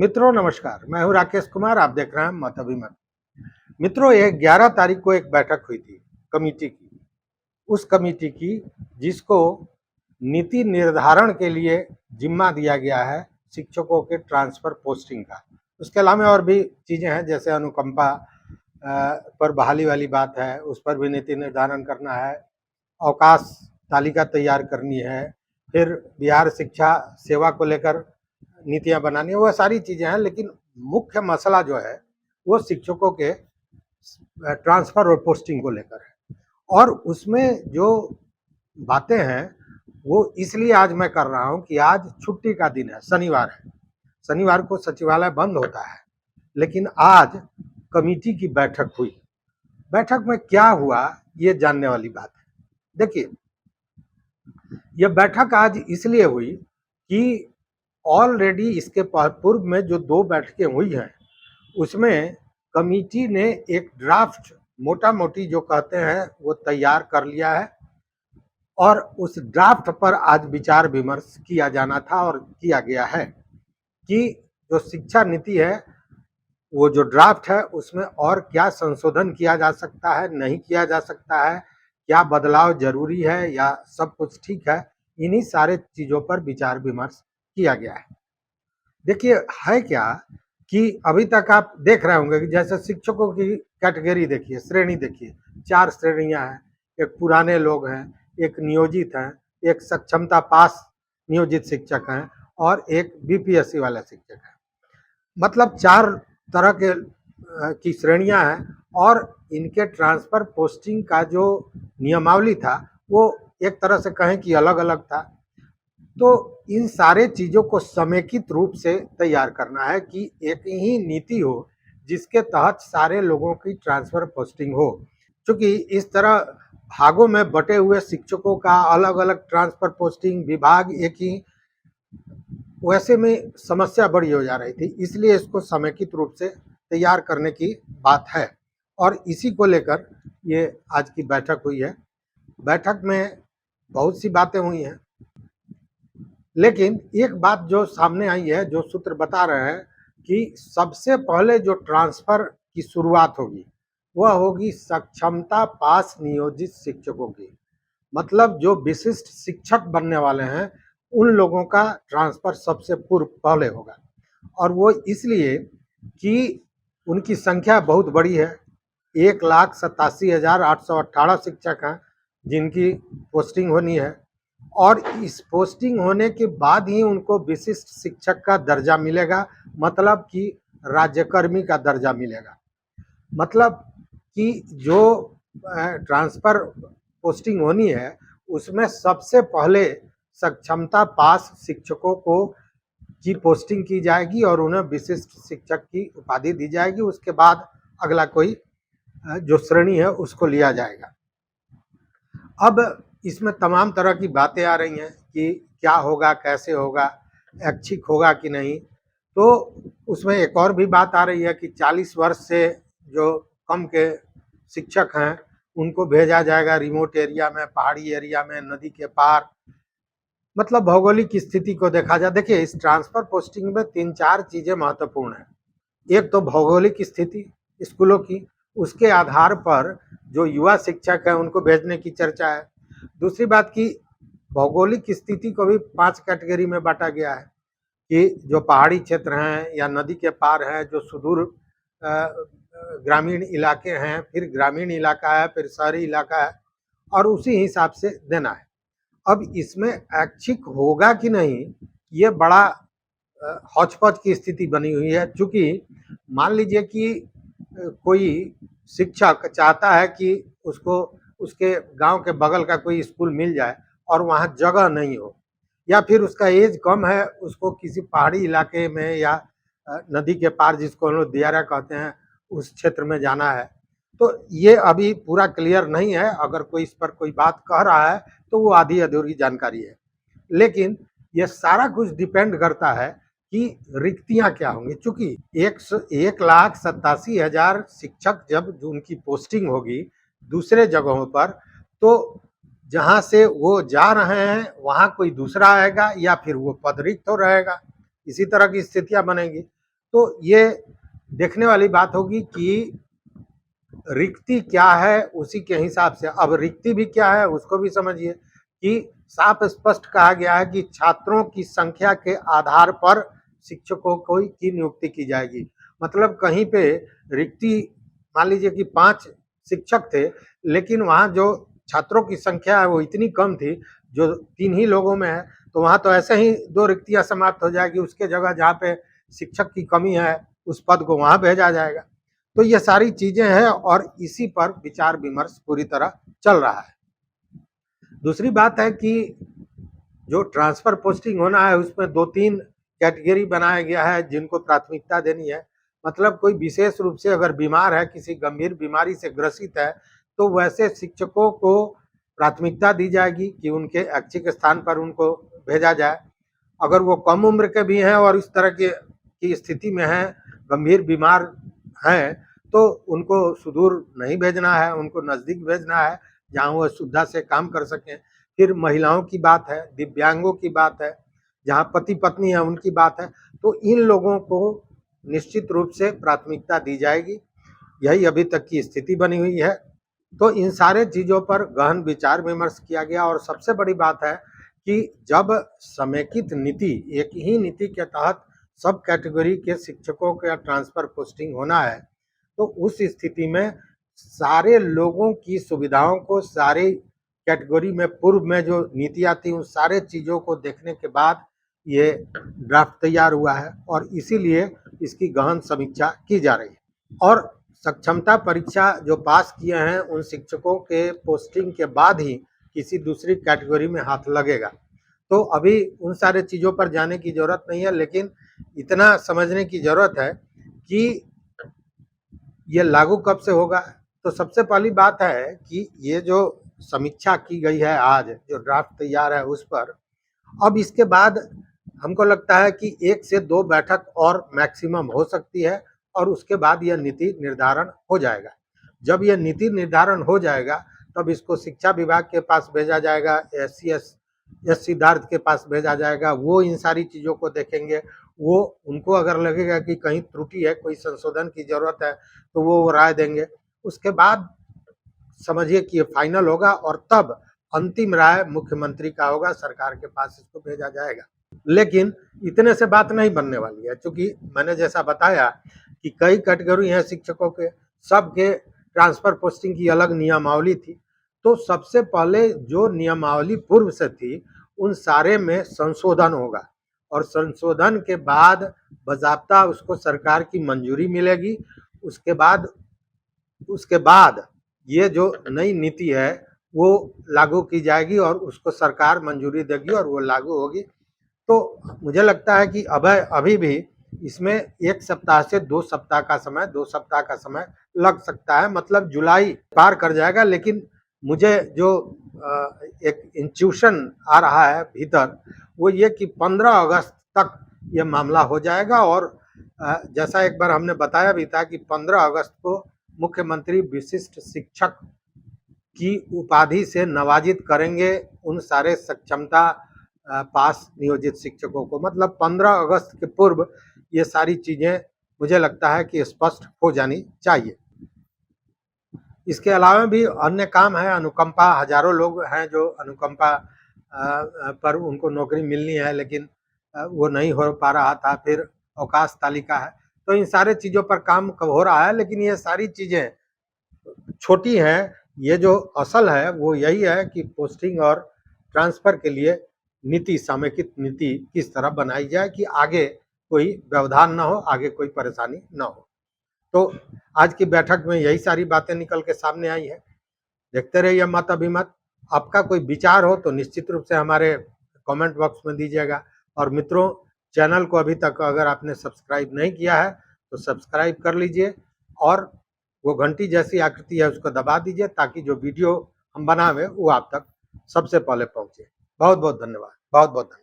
मित्रों नमस्कार, मैं हूं राकेश कुमार। आप देख रहे हैं मत अभिमत। मित्रों, ये 11 तारीख को एक बैठक हुई थी कमेटी की। उस कमेटी की जिसको नीति निर्धारण के लिए जिम्मा दिया गया है शिक्षकों के ट्रांसफर पोस्टिंग का। उसके अलावा और भी चीजें हैं, जैसे अनुकंपा पर बहाली वाली बात है, उस पर भी नीति निर्धारण करना है, अवकाश तालिका तैयार करनी है, फिर बिहार शिक्षा सेवा को लेकर नीतियां बनानी है। वह सारी चीजें हैं, लेकिन मुख्य मसला जो है वो शिक्षकों के ट्रांसफर और पोस्टिंग को लेकर है। और उसमें जो बातें हैं वो इसलिए आज मैं कर रहा हूं कि आज छुट्टी का दिन है, शनिवार है। शनिवार को सचिवालय बंद होता है, लेकिन आज कमेटी की बैठक हुई। बैठक में क्या हुआ ये जानने वाली बात है। देखिए, यह बैठक आज इसलिए हुई कि ऑलरेडी इसके पूर्व में जो 2 बैठकें हुई हैं उसमें कमेटी ने एक ड्राफ्ट मोटा मोटी जो कहते हैं वो तैयार कर लिया है, और उस ड्राफ्ट पर आज विचार विमर्श किया जाना था और किया गया है कि जो शिक्षा नीति है वो जो ड्राफ्ट है उसमें और क्या संशोधन किया जा सकता है, नहीं किया जा सकता है, क्या बदलाव जरूरी है या सब कुछ ठीक है। इन्हीं सारे चीजों पर विचार विमर्श किया गया है। देखिए, है क्या कि अभी तक आप देख रहे होंगे कि जैसे शिक्षकों की कैटेगरी देखिए, श्रेणी देखिए, 4 श्रेणियां हैं। एक पुराने लोग हैं, एक नियोजित हैं, एक सक्षमता पास नियोजित शिक्षक हैं और एक बीपीएससी वाला शिक्षक है। मतलब 4 तरह के की श्रेणियां हैं, और इनके ट्रांसफर पोस्टिंग का जो नियमावली था वो एक तरह से कहें कि अलग अलग था। तो इन सारे चीजों को समेकित रूप से तैयार करना है कि एक ही नीति हो जिसके तहत सारे लोगों की ट्रांसफर पोस्टिंग हो। क्योंकि इस तरह भागों में बटे हुए शिक्षकों का अलग अलग ट्रांसफर पोस्टिंग विभाग एक ही, वैसे में समस्या बड़ी हो जा रही थी। इसलिए इसको समेकित रूप से तैयार करने की बात है, और इसी को लेकर ये आज की बैठक हुई है। बैठक में बहुत सी बातें हुई हैं, लेकिन एक बात जो सामने आई है, जो सूत्र बता रहे हैं कि सबसे पहले जो ट्रांसफर की शुरुआत होगी वह होगी सक्षमता पास नियोजित शिक्षकों की। मतलब जो विशिष्ट शिक्षक बनने वाले हैं उन लोगों का ट्रांसफर सबसे पूर्व पहले होगा, और वो इसलिए कि उनकी संख्या बहुत बड़ी है। 1,87,818 शिक्षक हैं जिनकी पोस्टिंग होनी है, और इस पोस्टिंग होने के बाद ही उनको विशिष्ट शिक्षक का दर्जा मिलेगा, मतलब कि राज्यकर्मी का दर्जा मिलेगा। मतलब कि जो ट्रांसफर पोस्टिंग होनी है उसमें सबसे पहले सक्षमता पास शिक्षकों को की पोस्टिंग की जाएगी और उन्हें विशिष्ट शिक्षक की उपाधि दी जाएगी। उसके बाद अगला कोई जो श्रेणी है उसको लिया जाएगा। अब इसमें तमाम तरह की बातें आ रही हैं कि क्या होगा, कैसे होगा, ऐच्छिक होगा कि नहीं। तो उसमें एक और भी बात आ रही है कि 40 वर्ष से जो कम के शिक्षक हैं उनको भेजा जाएगा रिमोट एरिया में, पहाड़ी एरिया में, नदी के पार। मतलब भौगोलिक स्थिति को देखा जाए, देखिए इस ट्रांसफर पोस्टिंग में 3-4 चीजें महत्वपूर्ण हैं। एक तो भौगोलिक स्थिति स्कूलों की, उसके आधार पर जो युवा शिक्षक है उनको भेजने की चर्चा है। दूसरी बात की भौगोलिक स्थिति को भी 5 कैटेगरी में बांटा गया है कि जो पहाड़ी क्षेत्र हैं या नदी के पार हैं, जो सुदूर ग्रामीण इलाके हैं, फिर ग्रामीण इलाका है, फिर शहरी इलाका है, और उसी हिसाब से देना है। अब इसमें ऐच्छिक होगा कि नहीं, ये बड़ा हौच-पौच की स्थिति बनी हुई है। चूंकि मान लीजिए कि कोई शिक्षक चाहता है कि उसको उसके गांव के बगल का कोई स्कूल मिल जाए और वहां जगह नहीं हो, या फिर उसका एज कम है, उसको किसी पहाड़ी इलाके में या नदी के पार, जिसको हम लोग दियारा कहते हैं, उस क्षेत्र में जाना है। तो ये अभी पूरा क्लियर नहीं है। अगर कोई इस पर कोई बात कह रहा है तो वो आधी अधूरी जानकारी है, लेकिन ये सारा कुछ डिपेंड करता है कि रिक्तियां क्या होंगी। चूंकि 1,87,000 शिक्षक जब उनकी पोस्टिंग होगी दूसरे जगहों पर, तो जहां से वो जा रहे हैं वहां कोई दूसरा आएगा या फिर वो पद रिक्त हो रहेगा। इसी तरह की स्थितियां बनेंगी। तो ये देखने वाली बात होगी कि रिक्ति क्या है, उसी के हिसाब से। अब रिक्ति भी क्या है उसको भी समझिए कि साफ स्पष्ट कहा गया है कि छात्रों की संख्या के आधार पर शिक्षकों की नियुक्ति की जाएगी। मतलब कहीं पे रिक्ति, मान लीजिए कि 5 शिक्षक थे, लेकिन वहाँ जो छात्रों की संख्या है वो इतनी कम थी, जो 3 ही लोगों में है, तो वहाँ तो ऐसे ही 2 रिक्तियाँ समाप्त हो जाएगी। उसके जगह जहाँ पे शिक्षक की कमी है उस पद को वहाँ भेजा जाएगा। तो ये सारी चीजें हैं और इसी पर विचार विमर्श पूरी तरह चल रहा है। दूसरी बात है कि जो ट्रांसफर पोस्टिंग होना है उसमें 2-3 कैटेगरी बनाया गया है जिनको प्राथमिकता देनी है। मतलब कोई विशेष रूप से अगर बीमार है, किसी गंभीर बीमारी से ग्रसित है, तो वैसे शिक्षकों को प्राथमिकता दी जाएगी कि उनके ऐच्छिक स्थान पर उनको भेजा जाए। अगर वो कम उम्र के भी हैं और इस तरह की स्थिति में हैं, गंभीर बीमार हैं, तो उनको सुदूर नहीं भेजना है, उनको नज़दीक भेजना है जहाँ वो सुविधा से काम कर सकें। फिर महिलाओं की बात है, दिव्यांगों की बात है, जहाँ पति पत्नी है उनकी बात है, तो इन लोगों को निश्चित रूप से प्राथमिकता दी जाएगी। यही अभी तक की स्थिति बनी हुई है। तो इन सारे चीज़ों पर गहन विचार विमर्श किया गया और सबसे बड़ी बात है कि जब समेकित नीति, एक ही नीति के तहत सब कैटेगरी के शिक्षकों का ट्रांसफर पोस्टिंग होना है, तो उस स्थिति में सारे लोगों की सुविधाओं को, सारी कैटेगरी में पूर्व में जो नीतियाँ थी उन सारे चीज़ों को देखने के बाद ये ड्राफ्ट तैयार हुआ है और इसीलिए इसकी गहन समीक्षा की जा रही है। और सक्षमता परीक्षा जो पास किए हैं उन शिक्षकों के पोस्टिंग के बाद ही किसी दूसरी कैटेगरी में हाथ लगेगा। तो अभी उन सारे चीज़ों पर जाने की ज़रूरत नहीं है, लेकिन इतना समझने की ज़रूरत है कि ये लागू कब से होगा। तो सबसे पहली बात है कि ये जो समीक्षा की गई है आज, जो ड्राफ्ट तैयार है उस पर, अब इसके बाद हमको लगता है कि 1 से 2 बैठक और मैक्सिमम हो सकती है और उसके बाद यह नीति निर्धारण हो जाएगा। जब यह नीति निर्धारण हो जाएगा तब इसको शिक्षा विभाग के पास भेजा जाएगा, एस सिद्धार्थ के पास भेजा जाएगा, वो इन सारी चीज़ों को देखेंगे। वो उनको अगर लगेगा कि कहीं त्रुटि है, कोई संशोधन की ज़रूरत है, तो वो राय देंगे। उसके बाद समझिए कि ये फाइनल होगा और तब अंतिम राय मुख्यमंत्री का होगा, सरकार के पास इसको भेजा जाएगा। लेकिन इतने से बात नहीं बनने वाली है, क्योंकि मैंने जैसा बताया कि कई कैटेगरी हैं शिक्षकों के, सबके ट्रांसफर पोस्टिंग की अलग नियमावली थी। तो सबसे पहले जो नियमावली पूर्व से थी उन सारे में संशोधन होगा और संशोधन के बाद बाज़ाब्ता उसको सरकार की मंजूरी मिलेगी। उसके बाद ये जो नई नीति है वो लागू की जाएगी और उसको सरकार मंजूरी देगी और वो लागू होगी। तो मुझे लगता है कि अभी भी इसमें 1 सप्ताह से 2 सप्ताह का समय लग सकता है। मतलब जुलाई पार कर जाएगा, लेकिन मुझे जो एक इंट्यूशन आ रहा है भीतर, वो ये कि 15 अगस्त तक ये मामला हो जाएगा। और जैसा एक बार हमने बताया भी था कि 15 अगस्त को मुख्यमंत्री विशिष्ट शिक्षक की उपाधि से नवाजित करेंगे उन सारे सक्षमता पास नियोजित शिक्षकों को। मतलब 15 अगस्त के पूर्व ये सारी चीज़ें मुझे लगता है कि स्पष्ट हो जानी चाहिए। इसके अलावा भी अन्य काम है, अनुकंपा, हजारों लोग हैं जो अनुकंपा पर उनको नौकरी मिलनी है, लेकिन वो नहीं हो पा रहा था। फिर अवकाश तालिका है, तो इन सारे चीज़ों पर काम हो रहा है, लेकिन ये सारी चीज़ें छोटी हैं। ये जो असल है वो यही है कि पोस्टिंग और ट्रांसफ़र के लिए नीति, समेकित नीति किस तरह बनाई जाए कि आगे कोई व्यवधान ना हो, आगे कोई परेशानी ना हो। तो आज की बैठक में यही सारी बातें निकल के सामने आई है। देखते रहिए मत अभिमत। आपका कोई विचार हो तो निश्चित रूप से हमारे कमेंट बॉक्स में दीजिएगा। और मित्रों, चैनल को अभी तक अगर आपने सब्सक्राइब नहीं किया है तो सब्सक्राइब कर लीजिए और वो घंटी जैसी आकृति है उसको दबा दीजिए, ताकि जो वीडियो हम बनावे वो आप तक सबसे पहले पहुंचे। बहुत बहुत धन्यवाद, बहुत बहुत धन्यवाद।